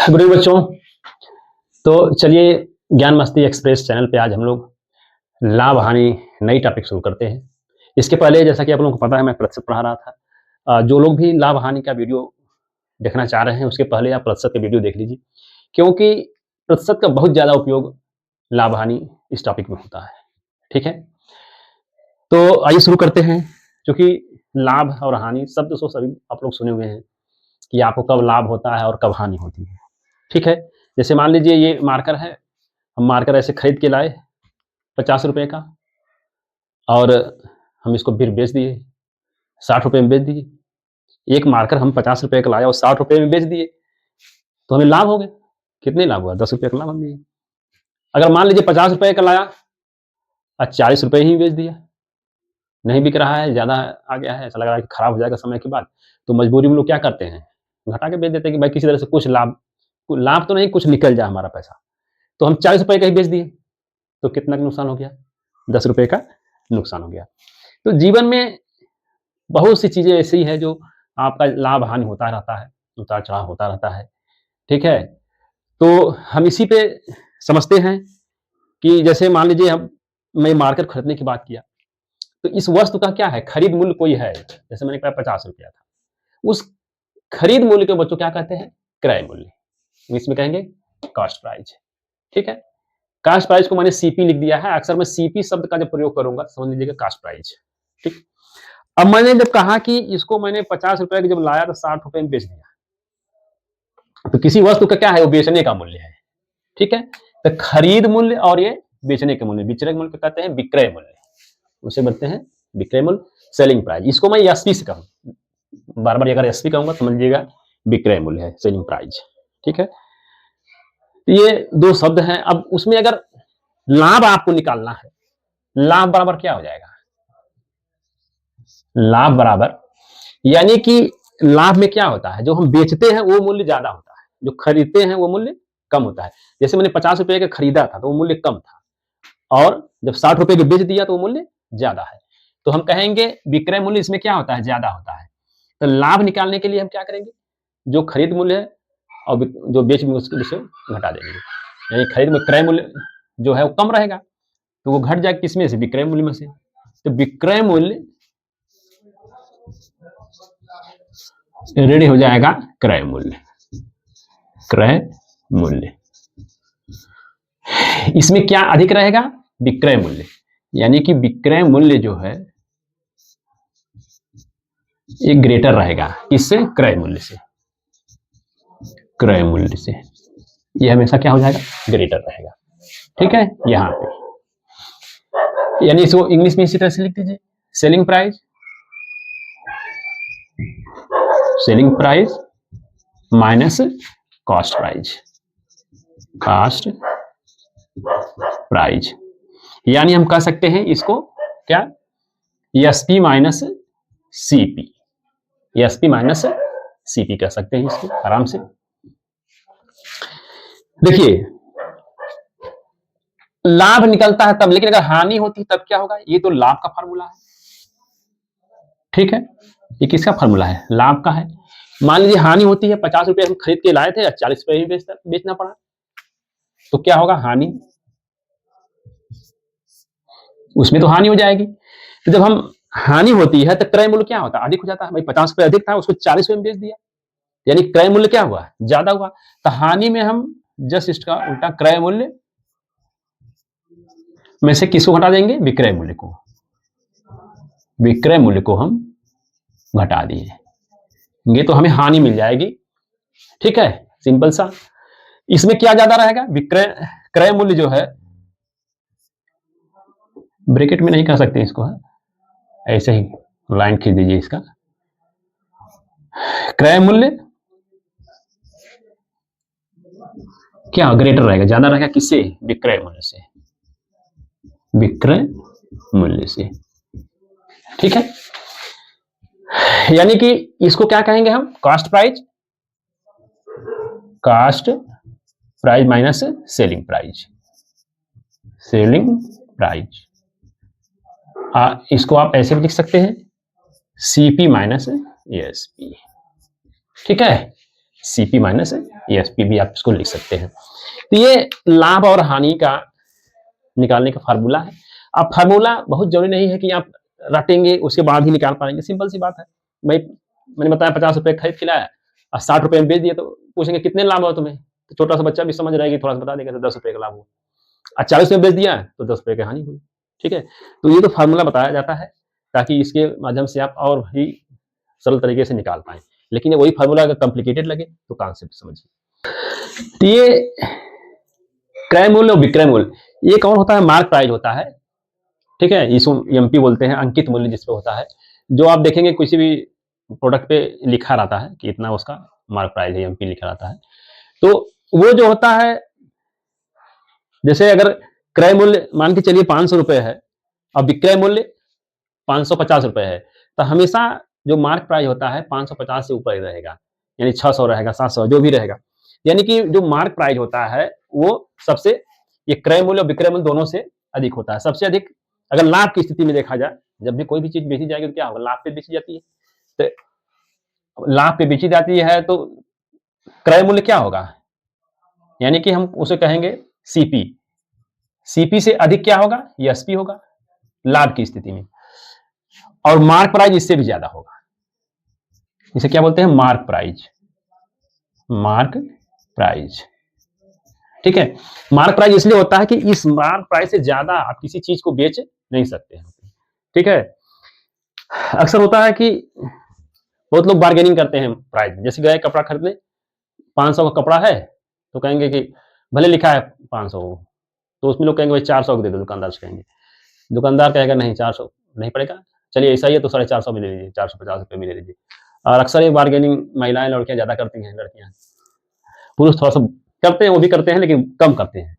Good evening बच्चों। तो चलिए, ज्ञान मस्ती एक्सप्रेस चैनल पे आज हम लोग लाभ हानि नई टॉपिक शुरू करते हैं। इसके पहले जैसा कि आप लोगों को पता है, मैं प्रतिशत पढ़ा रहा था। जो लोग भी लाभ हानि का वीडियो देखना चाह रहे हैं, उसके पहले आप प्रतिशत का वीडियो देख लीजिए, क्योंकि प्रतिशत का बहुत ज़्यादा उपयोग लाभ हानि इस टॉपिक में होता है। ठीक है, तो आइए शुरू करते हैं। क्योंकि लाभ और हानि शब्द तो सभी आप लोग सुने हुए हैं कि आपको कब लाभ होता है और कब हानि होती है। ठीक है, जैसे मान लीजिए ये मार्कर है, हम मार्कर ऐसे खरीद के लाए 50 रुपए का, और हम इसको फिर बेच दिए 60 रुपए में बेच दिए। एक मार्कर हम 50 रुपए का लाया और 60 रुपए में बेच दिए, तो हमें लाभ हो गया। कितने लाभ हुआ? 10 रुपए का लाभ हम दिए। अगर मान लीजिए 50 रुपए का लाया और 40 रुपए ही बेच दिया, नहीं बिक रहा है, ज़्यादा आ गया है, ऐसा लग रहा है कि खराब हो जाएगा समय के बाद, तो मजबूरी में लोग क्या करते हैं, घटा के बेच देते हैं कि भाई किसी तरह से कुछ लाभ तो नहीं, कुछ निकल जाए हमारा पैसा। तो हम 40 रुपए का ही बेच दिए, तो कितना का नुकसान हो गया? 10 रुपए का नुकसान हो गया। तो जीवन में बहुत सी चीज़ें ऐसी है जो आपका लाभ हानि होता रहता है, उतार चढ़ाव होता रहता है। ठीक है, तो हम इसी पे समझते हैं कि जैसे मान लीजिए मैं मार्केट खरीदने की बात किया, तो इस वस्तु का क्या है, खरीद मूल्य कोई है, जैसे मैंने कहा 50 रुपया था, उस खरीद मूल्य के बच्चों क्या कहते हैं? क्रय मूल्य, इंग्लिश में कहेंगे कॉस्ट प्राइस। ठीक है, कास्ट प्राइस को मैंने सीपी लिख दिया है। अक्सर मैं सीपी शब्द का जब प्रयोग करूंगा समझ लीजिएगा कास्ट प्राइस। ठीक, अब मैंने जब कहा कि इसको मैंने 50 रुपए जब लाया तो 60 रुपए में बेच दिया, तो किसी वस्तु का क्या है, वो बेचने का मूल्य है। ठीक है, तो खरीद मूल्य और ये बेचने के मूल्य, विक्रय मूल्य को कहते हैं विक्रय मूल्य, उसे बोलते हैं विक्रय मूल्य, सेलिंग प्राइस। इसको मैं एसपी से कहूँ, बार बार अगर एसपी कहूंगा समझ लीजिएगा विक्रय मूल्य है, सेलिंग प्राइस। ठीक है, ये दो शब्द हैं। अब उसमें अगर लाभ आपको निकालना है, लाभ बराबर क्या हो जाएगा? लाभ बराबर, यानी कि लाभ में क्या होता है, जो हम बेचते हैं वो मूल्य ज्यादा होता है, जो खरीदते हैं वो मूल्य कम होता है। जैसे मैंने 50 रुपए का खरीदा था तो वो मूल्य कम था, और जब 60 रुपए के बेच दिया तो वो मूल्य ज्यादा है। तो हम कहेंगे विक्रय मूल्य इसमें क्या होता है, ज्यादा होता है। तो लाभ निकालने के लिए हम क्या करेंगे, जो खरीद मूल्य है और जो बेच मूल्य उसे घटा देंगे, यानी खरीद में क्रय मूल्य जो है वो कम रहेगा, तो वो घट जाएगा किसमें से, विक्रय मूल्य में से। तो विक्रय मूल्य ऋण हो जाएगा क्रय मूल्य, क्रय मूल्य। इसमें क्या अधिक रहेगा? विक्रय मूल्य, यानी कि विक्रय मूल्य जो है ये ग्रेटर रहेगा, इससे क्रय मूल्य से, क्रय मूल्य से ये हमेशा क्या हो जाएगा, ग्रेटर रहेगा। ठीक है, यहां पे यानी इसको इंग्लिश में इसी तरह से लिख दीजिए, selling price, selling price minus cost price, cost price. यानी हम कह सकते हैं इसको क्या, SP minus CP, SP minus CP कह सकते हैं इसको आराम से। देखिए, लाभ निकलता है तब, लेकिन अगर हानि होती तब क्या होगा? ये तो लाभ का फार्मूला है। ठीक है, ये किसका फार्मूला है? लाभ का है। मान लीजिए हानि होती है, 50 रुपए हम खरीद के लाए थे और 40 रुपए ही बेचना पड़ा, तो क्या होगा? हानि, उसमें तो हानि हो जाएगी। तो जब हम हानि होती है तो क्रय मूल्य क्या होता है? अधिक हो जाता है। भाई 50 रुपए अधिक था, उसको 40 रुपए में बेच दिया, यानी क्रय मूल्य क्या हुआ? ज्यादा हुआ। तो हानि में हम जस्ट इसका उल्टा क्रय मूल्य में से किसको घटा देंगे? विक्रय मूल्य को, विक्रय मूल्य को हम घटा दिए, ये तो हमें हानि मिल जाएगी। ठीक है, सिंपल सा। इसमें क्या ज्यादा रहेगा? विक्रय, क्रय मूल्य जो है, ब्रैकेट में नहीं कह सकते इसको, ऐसे ही लाइन खींच दीजिए इसका, क्रय मूल्य क्या ग्रेटर रहेगा, ज्यादा रहेगा किससे? विक्रय मूल्य से, विक्रय मूल्य से। ठीक है, यानी कि इसको क्या कहेंगे हम? Cost price, cost price minus selling price, selling price. इसको आप ऐसे भी लिख सकते हैं, सीपी माइनस एसपी। ठीक है, सीपी माइनस एएसपी भी आप इसको लिख सकते हैं। तो ये लाभ और हानि का निकालने का फार्मूला है। अब फार्मूला बहुत जरूरी नहीं है कि आप रटेंगे उसके बाद ही निकाल पाएंगे, सिंपल सी बात है भाई। मैंने बताया 50 रुपए खरीद के लाया और 60 रुपए में बेच दिए, तो पूछेंगे कितने लाभ हुआ तुम्हें, तो छोटा सा बच्चा भी समझ रहा है कि थोड़ा सा बता देगा, तो 10 रुपए का लाभ हुआ। और 40 में बेच दिया तो 10 रुपए की हानि हुई। ठीक है, तो ये तो फार्मूला बताया जाता है ताकि इसके माध्यम से आप और भी सरल तरीके से निकाल पाए। लेकिन वही फार्मूला अगर कॉम्प्लिकेटेड लगे तो कॉन्सेप्ट समझिए। तो ये क्रय मूल्य और विक्रय मूल्य, ये कौन होता है? मार्क प्राइस होता है। ठीक है, इसको एमपी बोलते हैं, अंकित मूल्य जिसपे होता है। जो आप देखेंगे किसी भी प्रोडक्ट पे लिखा रहता है कि इतना उसका मार्क प्राइस है, एमपी लिखा रहता है। तो वो जो होता है, जैसे अगर क्रय मूल्य मान के चलिए 500 रुपए है और विक्रय मूल्य 550 रुपए है, तो हमेशा जो मार्क प्राइस होता है 550 से ऊपर ही रहेगा, यानी 600 रहेगा, 700 जो भी रहेगा। यानी कि जो मार्क प्राइस होता है वो सबसे, ये क्रय मूल्य और विक्रय मूल्य दोनों से अधिक होता है। सबसे अधिक अगर लाभ की स्थिति में देखा जाए, जब भी कोई भी चीज बेची जाएगी तो क्या होगा? लाभ पे बेची जाती है। तो लाभ पे बेची जाती है तो क्रय मूल्य क्या होगा? यानी कि हम उसे कहेंगे सीपी। सीपी से अधिक क्या होगा? एसपी होगा लाभ की स्थिति में। और मार्क प्राइस इससे भी ज्यादा होगा। इसे क्या बोलते हैं? Mark price. मार्क प्राइस, ठीक है। मार्क प्राइस इसलिए होता है कि इस मार्क प्राइस से ज्यादा आप किसी चीज को बेच नहीं सकते हैं। ठीक है, अक्सर होता है कि बहुत लोग बार्गेनिंग करते हैं प्राइस में। जैसे गए कपड़ा खरीदने, 500 का कपड़ा है तो कहेंगे कि भले लिखा है 500, तो उसमें लोग कहेंगे भाई 400 को दे दो, दुकानदार से कहेंगे। दुकानदार कहेगा नहीं 400 नहीं पड़ेगा, चलिए ऐसा ही है तो 450 में ले लीजिए, 450 रुपये में ले लीजिए। और अक्सर ये बार्गेनिंग महिलाएं लड़कियां ज्यादा करती हैं, लड़कियां। पुरुष थोड़ा सा करते हैं, वो भी करते हैं लेकिन कम करते हैं।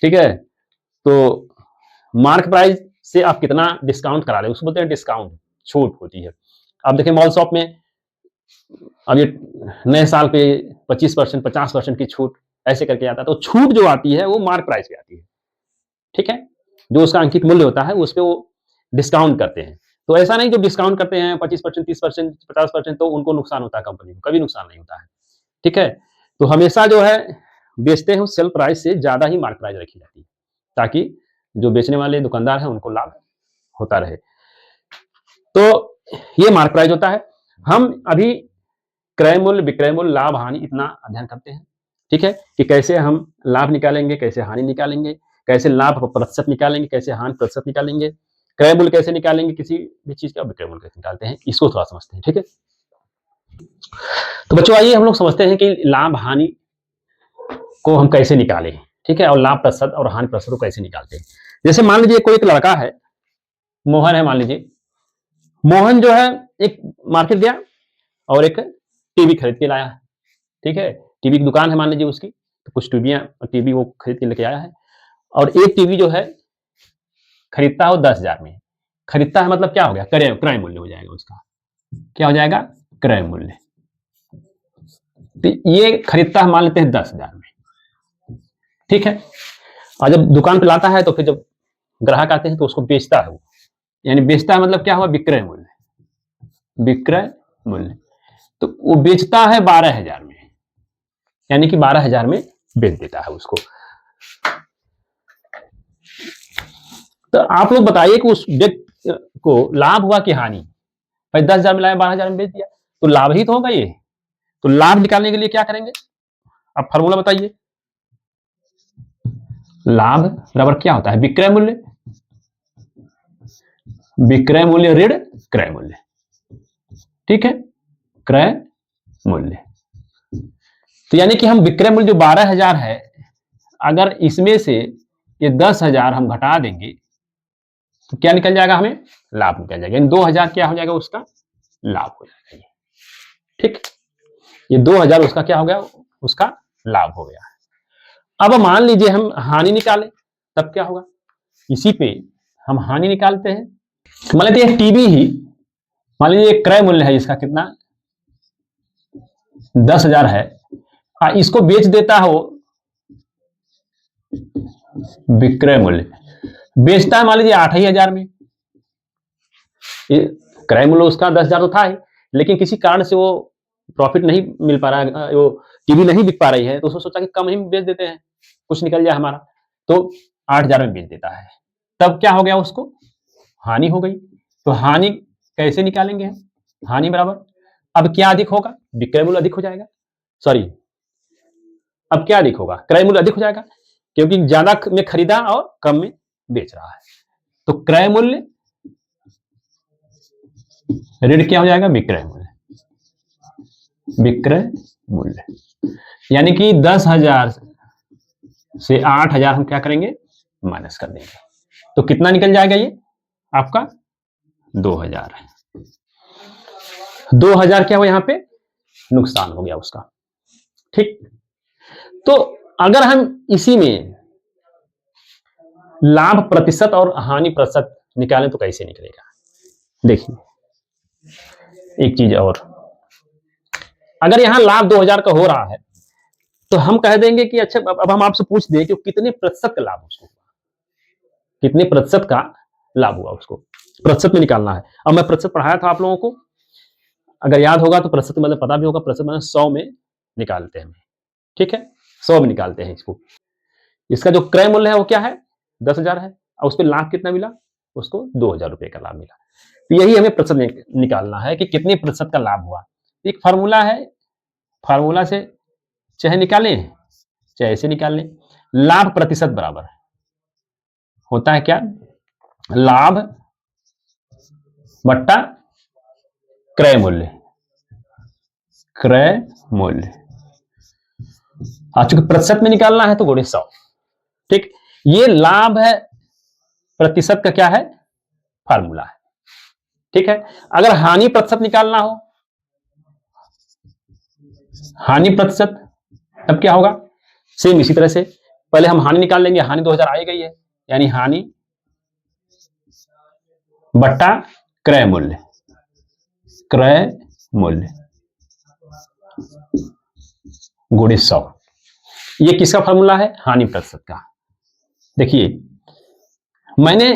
ठीक है, तो मार्क प्राइस से आप कितना डिस्काउंट करा रहे हैं उसको बोलते हैं डिस्काउंट, छूट होती है। आप देखें मॉल शॉप में अब ये नए साल पे 25%, 50% की छूट ऐसे करके आता है, तो छूट जो आती है वो मार्क प्राइस पे आती है। ठीक है, जो उसका अंकित मूल्य होता है उस पे वो डिस्काउंट करते हैं। तो ऐसा नहीं जो डिस्काउंट करते हैं 25%, 30%, 50%, तो उनको नुकसान होता है, कंपनी को कभी नुकसान नहीं होता है। ठीक है, तो हमेशा जो है बेचते हैं सेल प्राइस से ज्यादा ही मार्क प्राइस रखी जाती है, ताकि जो बेचने वाले दुकानदार हैं उनको लाभ होता रहे। तो ये मार्क प्राइस होता है। हम अभी क्रय मूल्य, विक्रय मूल्य, लाभ हानि इतना अध्ययन करते हैं। ठीक है, कि कैसे हम लाभ निकालेंगे, कैसे हानि निकालेंगे, कैसे लाभ प्रतिशत निकालेंगे, कैसे हानि प्रतिशत निकालेंगे, क्रय मूल्य कैसे निकालेंगे किसी भी चीज का, विक्रय मूल्य कैसे निकालते हैं, इसको थोड़ा समझते हैं। ठीक है, तो बच्चों आइए हम लोग समझते हैं कि लाभ हानि को हम कैसे निकालें। ठीक है, और लाभ प्रतिशत और हानि प्रतिशत को कैसे निकालते हैं। जैसे मान लीजिए कोई एक लड़का है, मोहन है मान लीजिए। मोहन जो है एक मार्केट गया और एक टीवी खरीद के लाया है। ठीक है, टीवी की दुकान है मान लीजिए उसकी, तो कुछ टीवी वो खरीद के लेके आया है। और एक टीवी जो है खरीदता है वो 10,000 में। खरीदता है मतलब क्या हो गया? क्रय मूल्य हो जाएगा उसका। क्या हो जाएगा? क्रय मूल्य। तो ये खरीदता है मान लेते हैं 10,000 में। ठीक है, और जब दुकान पे लाता है तो फिर जब ग्राहक आते हैं तो उसको बेचता है वो, यानी बेचता है मतलब क्या हुआ? विक्रय मूल्य। विक्रय मूल्य, तो वो बेचता है 12,000 में, यानी कि 12,000 में बेच देता है उसको। तो आप लोग बताइए कि उस व्यक्ति को लाभ हुआ कि हानि? भाई 10,000 में लाया, 12,000 में बेच दिया, तो लाभ ही तो होगा ये। तो लाभ निकालने के लिए क्या करेंगे? आप फार्मूला बताइए। लाभ बराबर क्या होता है? विक्रय मूल्य। विक्रय मूल्य ऋण क्रय मूल्य। ठीक है, क्रय मूल्य। तो यानी कि हम विक्रय मूल्य जो 12,000 है, अगर इसमें से ये 10,000 हम घटा देंगे तो क्या निकल जाएगा? हमें लाभ निकल जाएगा। यानी 2,000 क्या हो जाएगा? उसका लाभ हो जाएगा। ठीक, ये 2,000 उसका क्या हो गया? उसका लाभ हो गया। अब मान लीजिए हम हानि निकालें, तब क्या होगा? इसी पे हम हानि निकालते हैं। मान लीजिए टीवी ही, मान लीजिए क्रय मूल्य है इसका कितना? 10,000 है, इसको बेच देता है वो विक्रय मूल्य, बेचता है मान लीजिए 8,000 में। क्रय मूल्य उसका 10,000 तो था ही, लेकिन किसी कारण से वो प्रॉफिट नहीं मिल पा रहा है, वो टीवी नहीं बिक पा रही है, तो उसने सोचा कि कम ही बेच देते हैं, कुछ निकल जाए हमारा, तो 8,000 में बेच देता है। तब क्या हो गया, उसको हानि हो गई। तो हानि कैसे निकालेंगे हम? हानि बराबर, अब क्या अधिक होगा, विक्रय मूल्य अधिक हो जाएगा, सॉरी, अब क्या अधिक होगा, क्रय मूल्य अधिक हो जाएगा, क्योंकि ज्यादा में खरीदा और कम में बेच रहा है। तो क्रय मूल्य ऋण क्या हो जाएगा, विक्रय मूल्य, विक्रय मूल्य, यानी कि 10,000 से 8,000 हम क्या करेंगे, माइनस कर देंगे। तो कितना निकल जाएगा, ये आपका 2,000 है। 2,000 क्या हुआ, यहां पे नुकसान हो गया उसका। ठीक, तो अगर हम इसी में लाभ प्रतिशत और हानि प्रतिशत निकालें तो कैसे निकलेगा, देखिए एक चीज और, अगर यहां लाभ 2,000 का हो रहा है तो हम कह देंगे कि अच्छा, अब हम आपसे पूछ दें कि कितने प्रतिशत का लाभ उसको, कितने प्रतिशत का लाभ हुआ उसको, प्रतिशत में निकालना है। अब मैं प्रतिशत पढ़ाया था आप लोगों को, अगर याद होगा तो प्रतिशत मतलब पता भी होगा, प्रतिशत मतलब 100 में निकालते हैं, ठीक है, 100 में निकालते हैं इसको। इसका जो क्रय मूल्य है वो क्या है, 10,000 है, और उस पर लाभ कितना मिला, उसको 2,000 रुपए का लाभ मिला। तो यही हमें प्रतिशत निकालना है कि कितने प्रतिशत का लाभ हुआ। एक फार्मूला है, फार्मूला से चाहे निकालें चाहे ऐसे निकाल लें, लाभ प्रतिशत बराबर होता है क्या, लाभ बट्टा क्रय मूल्य, क्रय मूल्य, चूंकि प्रतिशत में निकालना है तो गुणे 100। ठीक, ये लाभ है प्रतिशत का क्या है, फार्मूला है। ठीक है, अगर हानि प्रतिशत निकालना हो, हानि प्रतिशत, तब क्या होगा, सेम इसी तरह से पहले हम हानि निकाल लेंगे, हानि 2,000 आई गई है, यानी हानि बट्टा क्रय मूल्य, क्रय मूल्य गुणे 100। ये किसका फार्मूला है, हानि प्रतिशत का। देखिए मैंने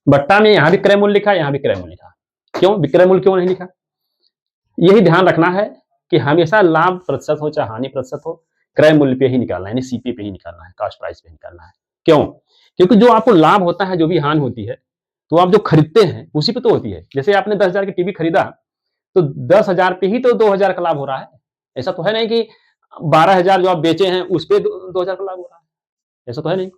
बट्टा में यहां भी क्रय मूल्य लिखा, यहां भी क्रय मूल्य लिखा, क्यों विक्रय मूल्य क्यों नहीं लिखा, यही ध्यान रखना है कि हमेशा लाभ प्रतिशत हो चाहे हानि प्रतिशत हो, क्रय मूल्य पे ही निकालना है, यानी सीपी पे ही निकालना है, कॉस्ट प्राइस पे निकालना है। क्यों, क्योंकि जो आपको लाभ होता है, जो भी हानि होती है, तो आप जो खरीदते हैं उसी पे तो होती है। जैसे आपने 10,000 की टीवी खरीदा, तो 10,000 पे ही तो 2,000 का लाभ हो रहा है। ऐसा तो है नहीं कि 12,000 जो आप बेचे हैं उस पे 2,000 का लाभ हो रहा है, ऐसा तो है नहीं।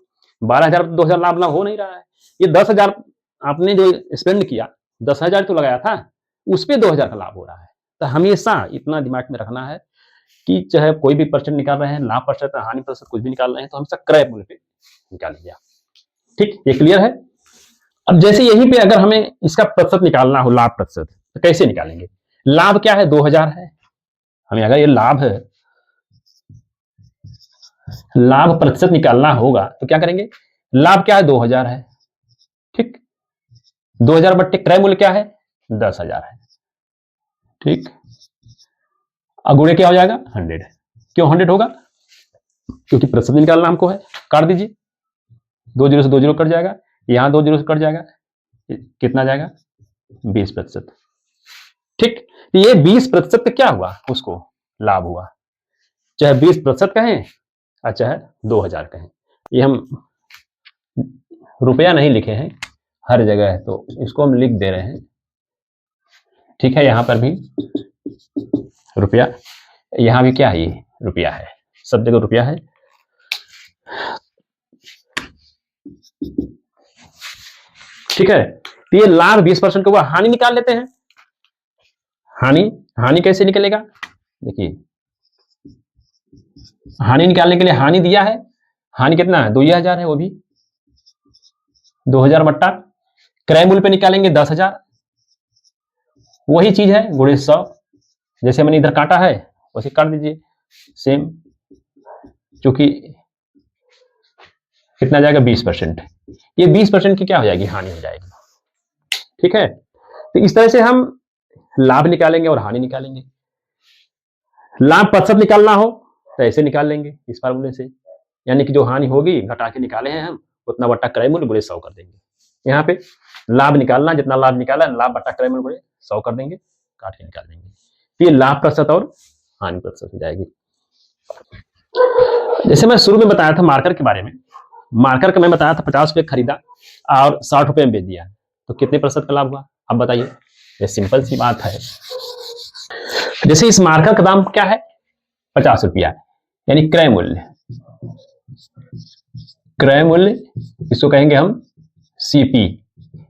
12,000 2,000 लाभ हो नहीं रहा है, ये 10,000 आपने जो स्पेंड किया, 10,000 तो लगाया था, उस पे 2,000 का लाभ हो रहा है। तो हमेशा इतना दिमाग में रखना है कि चाहे कोई भी परसेंट निकाल रहे हैं, लाभ प्रतिशत हानि प्रतिशत कुछ भी निकाल रहे हैं, तो हमेशा क्रय मूल्य पे निकालेंगे आप। ठीक, ये क्लियर है। अब जैसे यहीं पे अगर हमें इसका प्रतिशत निकालना हो, लाभ प्रतिशत, तो कैसे निकालेंगे, लाभ क्या है, 2,000 है, हमें अगर ये लाभ है, लाभ प्रतिशत निकालना होगा तो क्या करेंगे, लाभ क्या है, 2,000 है, ठीक, 2,000 बट्टे क्रय मूल्य क्या है, 10,000 है, ठीक, गुणे क्या हो जाएगा, 100। क्यों 100 होगा, क्योंकि प्रतिशत निकालना हमको है। काट दीजिए, 2 जीरो से 2 जीरो कट जाएगा, यहां 2 जीरो से कट जाएगा, कितना जाएगा, 20%। ठीक, तो ये 20% क्या हुआ, उसको लाभ हुआ, चाहे 20% कहें और चाहे 2,000 कहें। ये हम रुपया नहीं लिखे हैं, हर जगह है, तो इसको हम लिख दे रहे हैं। ठीक है, यहां पर भी रुपया, यहां भी क्या है, ये रुपया है, सब जगह रुपया है। ठीक है, तो ये लाभ 20% का हुआ। हानि निकाल लेते हैं, हानि, हानि कैसे निकलेगा, देखिए हानि निकालने के लिए हानि दिया है, हानि कितना है, 2,000 है, वो भी 2,000 बट्टा क्रय मूल्य पे निकालेंगे 10,000, वही चीज है, गुणे 100। जैसे मैंने इधर काटा है वैसे काट दीजिए, सेम, क्योंकि कितना जाएगा, 20%, ये 20% की क्या हो जाएगी, हानि हो जाएगी। ठीक है, तो इस तरह से हम लाभ निकालेंगे और हानि निकालेंगे। लाभ प्रतिशत निकालना हो तो ऐसे निकाल लेंगे इस फार्मूले से, यानी कि जो हानि होगी घटा के निकाले हैं हम, उतना बट्टा क्रय मूल्य गुणे 100 कर देंगे। यहाँ पे लाभ निकालना, जितना लाभ निकाला लाभ बट्टा क्रय मूल्य गुणे 100 कर देंगे, काट के निकाल देंगे। तो ये लाभ प्रतिशत और हानि प्रतिशत हो जाएगी। जैसे मैं शुरू में बताया था मार्कर के बारे में, मार्कर का मैं बताया था 50 रुपये खरीदा और 60 रुपये में बेच दिया, तो कितने प्रतिशत का लाभ हुआ? अब बताइए, ये सिंपल सी बात है। जैसे इस मार्कर का दाम क्या है? 50 रुपया, यानी क्रय मूल्य, क्रय मूल्य इसको कहेंगे हम सीपी,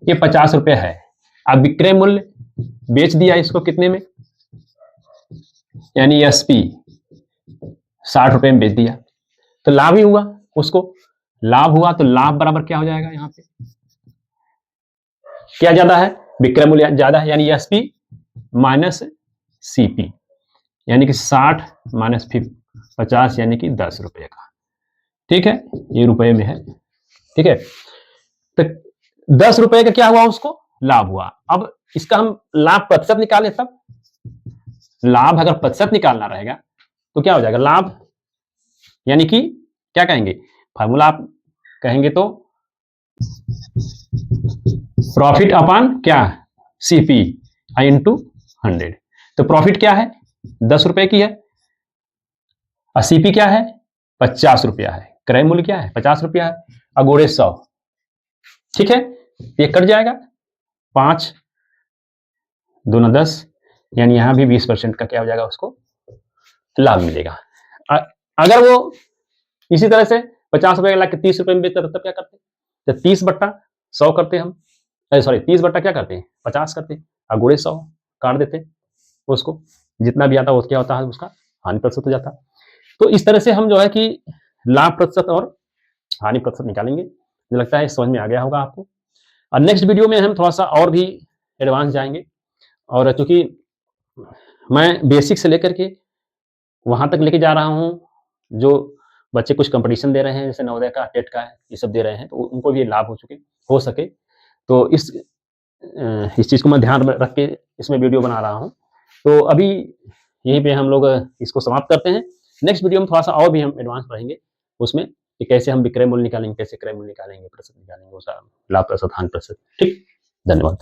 ये 50 रुपये है। अब विक्रय मूल्य बेच दिया इसको कितने में, यानी एसपी 60 रुपये में बेच दिया, तो लाभ ही हुआ, उसको लाभ हुआ। तो लाभ बराबर क्या हो जाएगा? यहां पे क्या ज्यादा है? विक्रय मूल्य ज्यादा है, यानी एसपी माइनस सीपी, यानी कि 60 माइनस 50, यानी कि 10 रुपये का। ठीक है, ये रुपए में है। ठीक है, तो 10 रुपये का क्या हुआ? उसको लाभ हुआ। अब इसका हम लाभ प्रतिशत निकालें, तब लाभ अगर प्रतिशत निकालना रहेगा तो क्या हो जाएगा? लाभ यानी कि क्या कहेंगे? फार्मूला आप कहेंगे तो प्रॉफिट अपॉन क्या? CP into 100। तो प्रॉफिट क्या है? 10 रुपए की है, और सीपी क्या है? 50 रुपया है। क्रय मूल्य क्या है? 50 रुपया है, अगोड़े 100। ठीक है, ये कट जाएगा, 5 दूना 10, यानी यहां भी 20% का क्या हो जाएगा? उसको लाभ मिलेगा। अगर वो इसी तरह से 50 रुपए का ला के 30 रुपए में बेचता, तब क्या करते? जब 30/100 करते हम, सॉरी 30 क्या करते हैं? 50 करते हैं, अगोड़े 100 काट देते उसको, जितना भी आता है वो क्या होता है? उसका हानि प्रतिशत हो जाता है। तो इस तरह से हम जो है कि लाभ प्रतिशत और हानि प्रतिशत निकालेंगे। मुझे लगता है समझ में आ गया होगा आपको। और नेक्स्ट वीडियो में हम थोड़ा सा और भी एडवांस जाएंगे, और चूंकि मैं बेसिक से लेकर के वहां तक लेके जा रहा हूं, जो बच्चे कुछ कंपटीशन दे रहे हैं, जैसे नवोदय का, टेट का, ये सब दे रहे हैं, तो उनको भी लाभ हो सके। तो इस चीज को मैं ध्यान में रख के इसमें वीडियो बना रहा हूं। तो अभी यहीं पे हम लोग इसको समाप्त करते हैं। नेक्स्ट वीडियो में थोड़ा सा और भी हम एडवांस रहेंगे उसमें, कि कैसे हम विक्रय मूल्य निकालेंगे, कैसे क्रय मूल्य निकालेंगे, प्रतिशत निकालेंगे, उसका लाभ प्रतिशत, हानि प्रतिशत। ठीक, धन्यवाद।